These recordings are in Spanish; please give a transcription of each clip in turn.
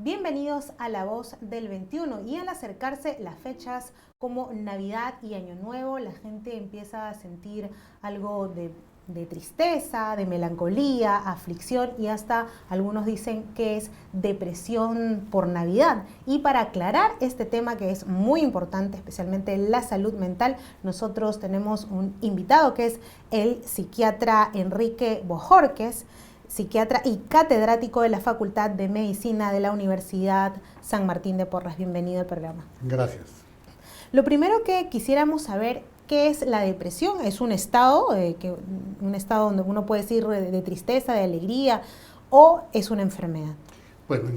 Bienvenidos a La Voz del 21 y al acercarse las fechas como Navidad y Año Nuevo, la gente empieza a sentir algo de tristeza, de melancolía, aflicción y hasta algunos dicen que es depresión por Navidad. Y para aclarar este tema que es muy importante, especialmente la salud mental, nosotros tenemos un invitado que es el psiquiatra Enrique Bojorquez, psiquiatra y catedrático de la Facultad de Medicina de la Universidad San Martín de Porres. Bienvenido al programa. Gracias. Lo primero que quisiéramos saber, ¿qué es la depresión? ¿Es un estado, un estado donde uno puede decir de tristeza, de alegría, o es una enfermedad? Bueno,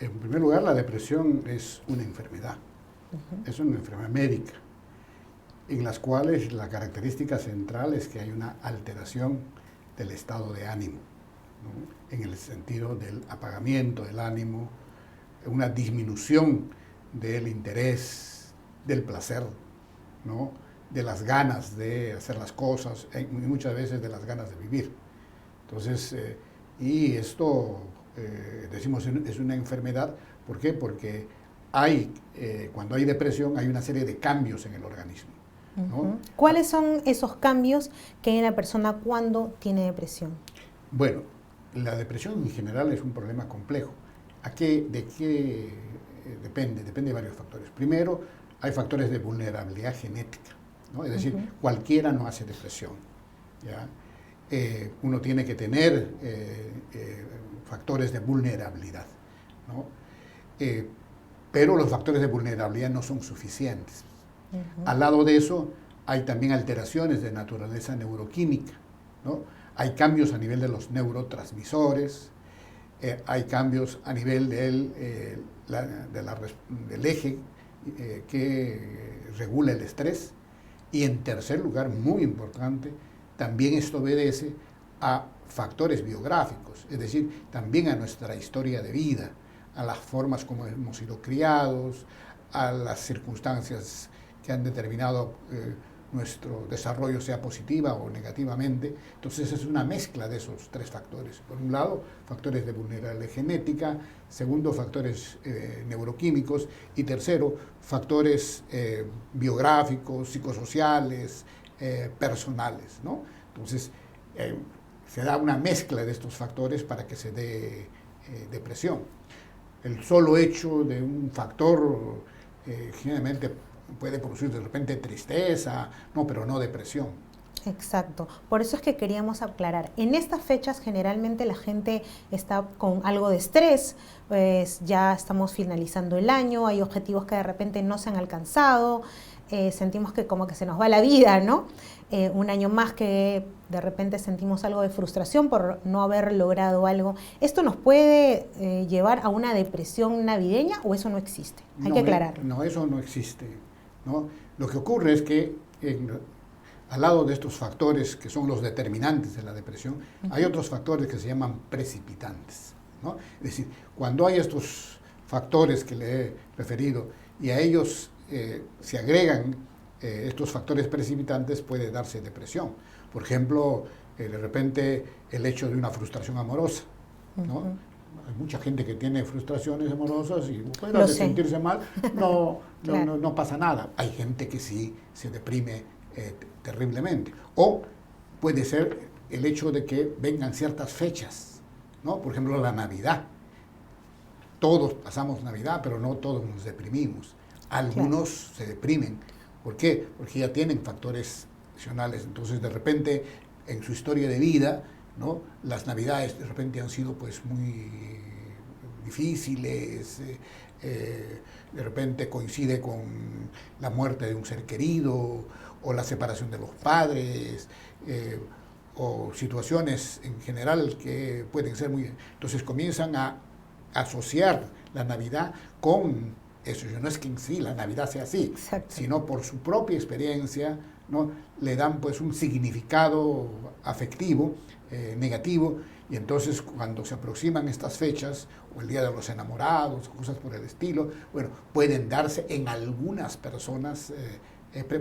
en primer lugar, la depresión es una enfermedad. Es una enfermedad médica, en las cuales la característica central es que hay una alteración del estado de ánimo, ¿no? En el sentido del apagamiento del ánimo, una disminución del interés, del placer, ¿no? De las ganas de hacer las cosas y muchas veces de las ganas de vivir. Entonces, y esto, decimos, es una enfermedad. ¿Por qué? Porque cuando hay depresión hay una serie de cambios en el organismo, ¿no? ¿Cuáles son esos cambios que hay en la persona cuando tiene depresión? Bueno, la depresión en general es un problema complejo. ¿De qué depende? Depende de varios factores. Primero, hay factores de vulnerabilidad genética, ¿no? Es decir, cualquiera no hace depresión, ¿ya? Uno tiene que tener factores de vulnerabilidad, ¿no? Pero los factores de vulnerabilidad no son suficientes. Al lado de eso, hay también alteraciones de naturaleza neuroquímica, ¿no? Hay cambios a nivel de los neurotransmisores, hay cambios a nivel del eje que regula el estrés. Y en tercer lugar, muy importante, también esto obedece a factores biográficos, es decir, también a nuestra historia de vida, a las formas como hemos sido criados, a las circunstancias que han determinado nuestro desarrollo, sea positiva o negativamente. Entonces es una mezcla de esos tres factores. Por un lado, factores de vulnerabilidad genética; segundo, factores neuroquímicos; y tercero, factores biográficos, psicosociales, personales, ¿no? Entonces se da una mezcla de estos factores para que se dé depresión. El solo hecho de un factor generalmente puede producir de repente tristeza, pero no depresión. Exacto, por eso es que queríamos aclarar. En estas fechas generalmente la gente está con algo de estrés, pues ya estamos finalizando el año, hay objetivos que de repente no se han alcanzado, sentimos que como que se nos va la vida, ¿no? Un año más que de repente sentimos algo de frustración por no haber logrado algo. ¿Esto nos puede llevar a una depresión navideña o eso no existe? Hay que aclarar. No, eso no existe, ¿no? Lo que ocurre es que al lado de estos factores que son los determinantes de la depresión, hay otros factores que se llaman precipitantes, ¿no? Es decir, cuando hay estos factores que le he referido y a ellos se agregan estos factores precipitantes, puede darse depresión. Por ejemplo, de repente el hecho de una frustración amorosa, ¿no? Hay mucha gente que tiene frustraciones amorosas y fuera de sentirse mal, claro, no pasa nada. Hay gente que sí se deprime terriblemente. O puede ser el hecho de que vengan ciertas fechas, ¿no? Por ejemplo, la Navidad. Todos pasamos Navidad, pero no todos nos deprimimos. Algunos se deprimen. ¿Por qué? Porque ya tienen factores adicionales. Entonces, de repente, en su historia de vida, ¿no? Las Navidades de repente han sido pues muy difíciles, de repente coincide con la muerte de un ser querido, o la separación de los padres, o situaciones en general que pueden ser muy... Entonces comienzan a asociar la Navidad con eso. No es que en sí la Navidad sea así, exacto, sino por su propia experiencia, ¿no? Le dan pues un significado afectivo negativo, y entonces cuando se aproximan estas fechas, o el Día de los Enamorados, cosas por el estilo, bueno, pueden darse en algunas personas,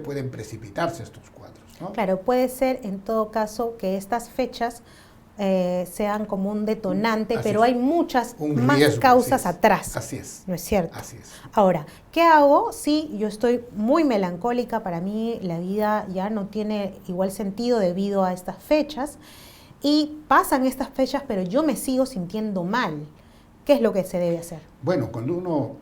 pueden precipitarse estos cuadros, ¿no? Claro, puede ser en todo caso que estas fechas sean como un detonante, Así pero es. hay muchas Un más riesgo, causas así es. atrás. Así es. ¿No es cierto? Así es. Ahora, ¿qué hago si yo estoy muy melancólica? Para mí la vida ya no tiene igual sentido debido a estas fechas y pasan estas fechas, pero yo me sigo sintiendo mal. ¿Qué es lo que se debe hacer? Bueno, cuando uno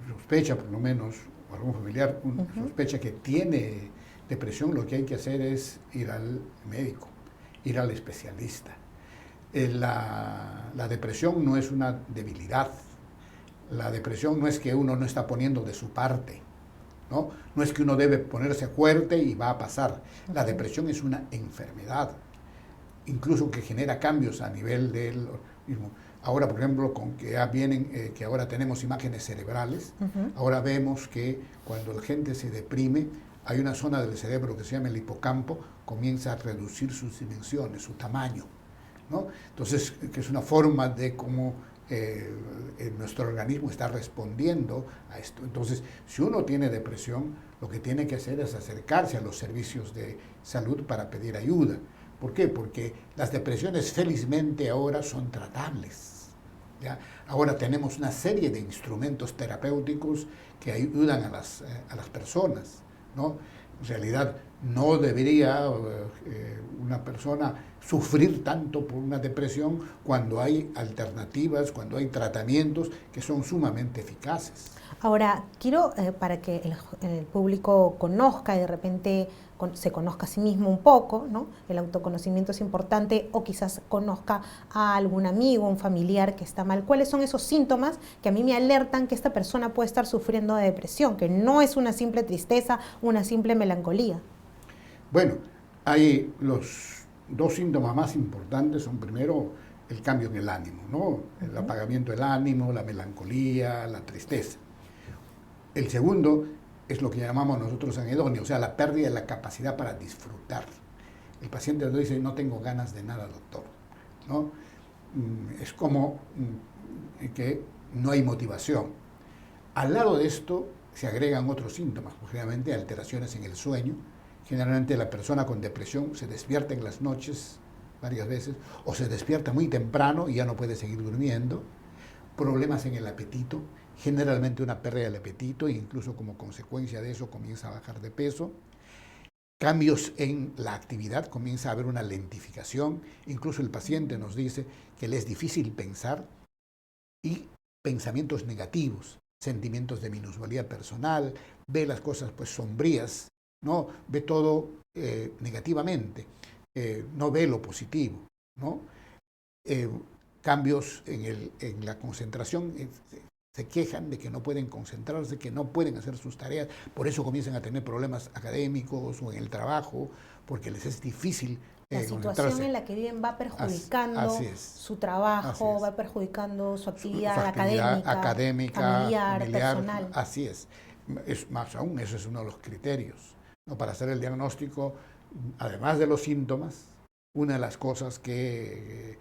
sospecha, por lo menos, o algún familiar sospecha que tiene depresión, lo que hay que hacer es ir al médico, ir al especialista. La depresión no es una debilidad. La depresión no es que uno no está poniendo de su parte, ¿no? No es que uno debe ponerse fuerte y va a pasar. La depresión es una enfermedad, incluso que genera cambios a nivel del organismo. Ahora, por ejemplo, con que ya vienen, que ahora tenemos imágenes cerebrales, ahora vemos que cuando la gente se deprime, hay una zona del cerebro que se llama el hipocampo, comienza a reducir sus dimensiones, su tamaño, ¿no? Entonces, que es una forma de cómo nuestro organismo está respondiendo a esto. Entonces, si uno tiene depresión, lo que tiene que hacer es acercarse a los servicios de salud para pedir ayuda. ¿Por qué? Porque las depresiones felizmente ahora son tratables, ¿ya? Ahora tenemos una serie de instrumentos terapéuticos que ayudan a las personas, ¿no? En realidad no debería una persona sufrir tanto por una depresión cuando hay alternativas, cuando hay tratamientos que son sumamente eficaces. Ahora, quiero, para que el público conozca y de repente se conozca a sí mismo un poco, ¿no? El autoconocimiento es importante, o quizás conozca a algún amigo, un familiar que está mal. ¿Cuáles son esos síntomas que a mí me alertan que esta persona puede estar sufriendo de depresión, que no es una simple tristeza, una simple melancolía? Bueno, hay los dos síntomas más importantes, son primero el cambio en el ánimo, ¿no? El apagamiento del ánimo, la melancolía, la tristeza. El segundo es lo que llamamos nosotros anedonia, o sea, la pérdida de la capacidad para disfrutar. El paciente nos dice, no tengo ganas de nada, doctor, ¿no? Es como que no hay motivación. Al lado de esto se agregan otros síntomas, generalmente alteraciones en el sueño. Generalmente la persona con depresión se despierta en las noches varias veces, o se despierta muy temprano y ya no puede seguir durmiendo. Problemas en el apetito, generalmente una pérdida del apetito, e incluso como consecuencia de eso comienza a bajar de peso. Cambios en la actividad, comienza a haber una lentificación, incluso el paciente nos dice que le es difícil pensar, y pensamientos negativos, sentimientos de minusvalía personal, ve las cosas pues sombrías, ¿no? Ve todo negativamente, no ve lo positivo, ¿no? Cambios en la concentración, se quejan de que no pueden concentrarse, que no pueden hacer sus tareas, por eso comienzan a tener problemas académicos o en el trabajo, porque les es difícil la situación en la que viven va perjudicando su trabajo, va perjudicando su actividad académica, familiar, personal. Así es. Más aún, eso es uno de los criterios, ¿no? Para hacer el diagnóstico, además de los síntomas, una de las cosas que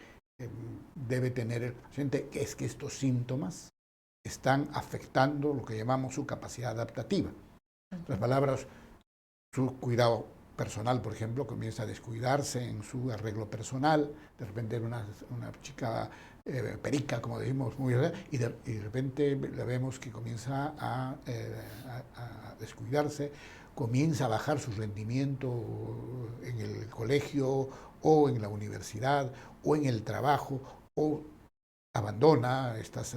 debe tener el paciente es que estos síntomas están afectando lo que llamamos su capacidad adaptativa. En otras palabras, su cuidado personal, por ejemplo, comienza a descuidarse en su arreglo personal, de repente una chica perica, como decimos, y de repente la vemos que comienza a descuidarse, comienza a bajar su rendimiento en el colegio o en la universidad o en el trabajo, o abandona estas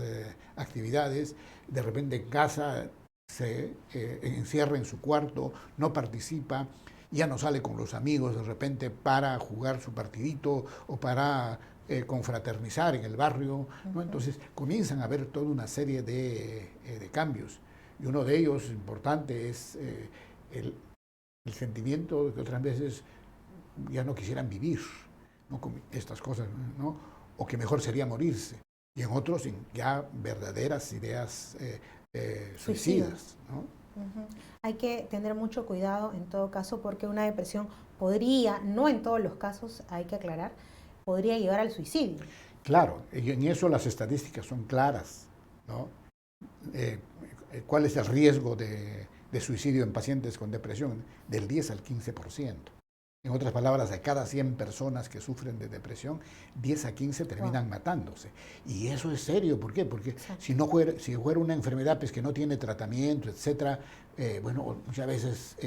actividades, de repente en casa se encierra en su cuarto, no participa, ya no sale con los amigos de repente para jugar su partidito o para confraternizar en el barrio, ¿no? Entonces comienzan a haber toda una serie de cambios, y uno de ellos importante es el sentimiento de que otras veces ya no quisieran vivir, ¿no? Con estas cosas, ¿no? O que mejor sería morirse, y en otros ya verdaderas ideas suicidas, ¿no? Hay que tener mucho cuidado en todo caso, porque una depresión podría, no en todos los casos, hay que aclarar, podría llevar al suicidio. Claro, y en eso las estadísticas son claras, ¿no? ¿Cuál es el riesgo de suicidio en pacientes con depresión? Del 10 al 15%. En otras palabras, de cada 100 personas que sufren de depresión, 10 a 15 terminan matándose. Y eso es serio, ¿por qué? Porque si fuera una enfermedad pues, que no tiene tratamiento, etcétera, bueno, muchas veces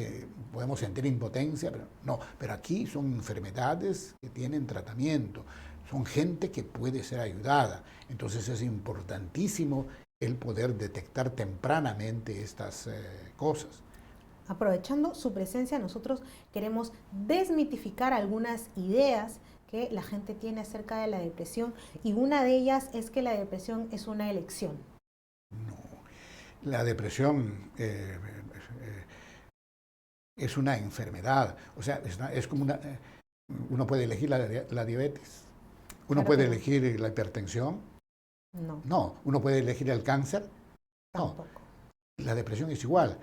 podemos sentir impotencia, pero no. Pero aquí son enfermedades que tienen tratamiento, son gente que puede ser ayudada. Entonces es importantísimo el poder detectar tempranamente estas cosas. Aprovechando su presencia, nosotros queremos desmitificar algunas ideas que la gente tiene acerca de la depresión, y una de ellas es que la depresión es una elección. No, la depresión es una enfermedad, o sea, es como uno puede elegir la diabetes, uno puede elegir la hipertensión, no, uno puede elegir el cáncer, no, la depresión es igual.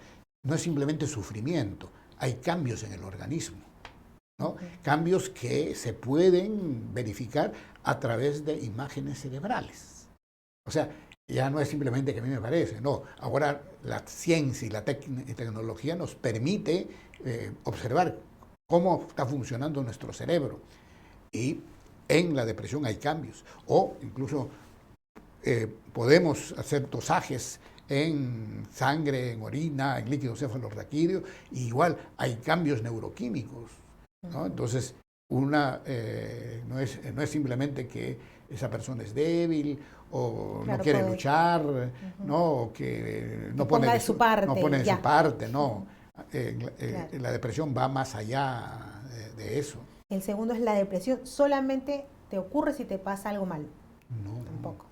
No es simplemente sufrimiento, hay cambios en el organismo, ¿no? Cambios que se pueden verificar a través de imágenes cerebrales. O sea, ya no es simplemente que a mí me parece, no. Ahora la ciencia y la tecnología nos permite observar cómo está funcionando nuestro cerebro. Y en la depresión hay cambios. O incluso podemos hacer dosajes en sangre, en orina, en líquido cefalorraquídeo, y igual hay cambios neuroquímicos, ¿no? Entonces, no es simplemente que esa persona es débil o no quiere luchar, ¿no? O que no pone de su parte, no. La depresión va más allá de eso. El segundo es la depresión solamente te ocurre si te pasa algo mal. No, tampoco.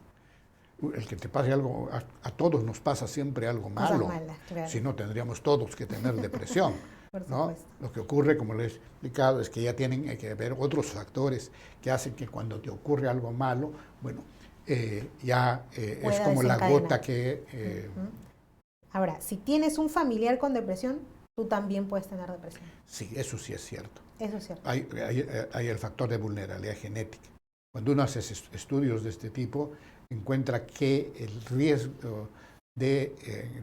El que te pase algo, a todos nos pasa siempre algo malo. Malas, claro. Si no, tendríamos todos que tener depresión. ¿No? Lo que ocurre, como les he explicado, es que ya tienen que haber otros factores que hacen que cuando te ocurre algo malo, bueno, es como la gota que... Ahora, si tienes un familiar con depresión, tú también puedes tener depresión. Sí, eso sí es cierto. Eso es cierto. Hay el factor de vulnerabilidad genética. Cuando uno hace estudios de este tipo, encuentra que el riesgo de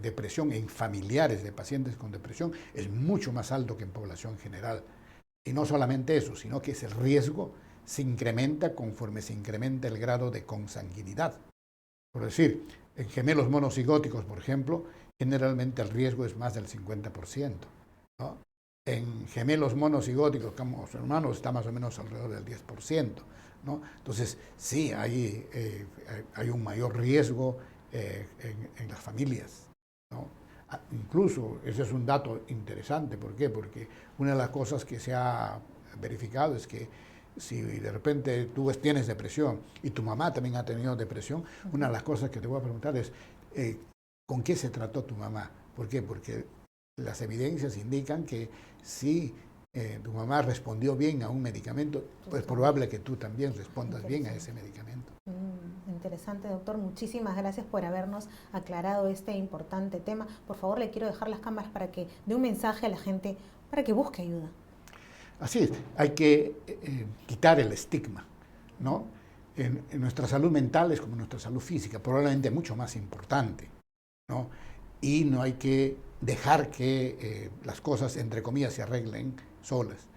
depresión en familiares de pacientes con depresión es mucho más alto que en población general. Y no solamente eso, sino que ese riesgo se incrementa conforme se incrementa el grado de consanguinidad. Por decir, en gemelos monocigóticos, por ejemplo, generalmente el riesgo es más del 50%, ¿no? En gemelos monocigóticos, como los hermanos, está más o menos alrededor del 10%. ¿No? Entonces, sí, hay un mayor riesgo en las familias, ¿no? Incluso, ese es un dato interesante. ¿Por qué? Porque una de las cosas que se ha verificado es que si de repente tú tienes depresión y tu mamá también ha tenido depresión, una de las cosas que te voy a preguntar es, ¿con qué se trató tu mamá? ¿Por qué? Porque las evidencias indican que si tu mamá respondió bien a un medicamento, pues es probable que tú también respondas bien a ese medicamento. Interesante, doctor. Muchísimas gracias por habernos aclarado este importante tema. Por favor, le quiero dejar las cámaras para que dé un mensaje a la gente para que busque ayuda. Así es, hay que quitar el estigma, ¿no? En nuestra salud mental es como nuestra salud física, probablemente mucho más importante, ¿no? Y no hay que dejar que las cosas, entre comillas, se arreglen solas.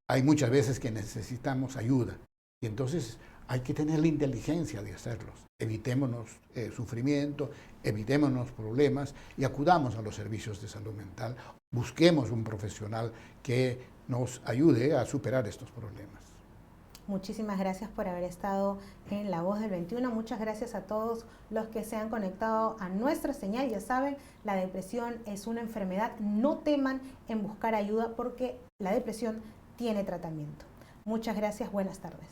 Hay muchas veces que necesitamos ayuda y entonces hay que tener la inteligencia de hacerlos. Evitémonos sufrimiento, evitémonos problemas y acudamos a los servicios de salud mental. Busquemos un profesional que nos ayude a superar estos problemas. Muchísimas gracias por haber estado en La Voz del 21. Muchas gracias a todos los que se han conectado a nuestra señal. Ya saben, la depresión es una enfermedad. No teman en buscar ayuda porque la depresión tiene tratamiento. Muchas gracias. Buenas tardes.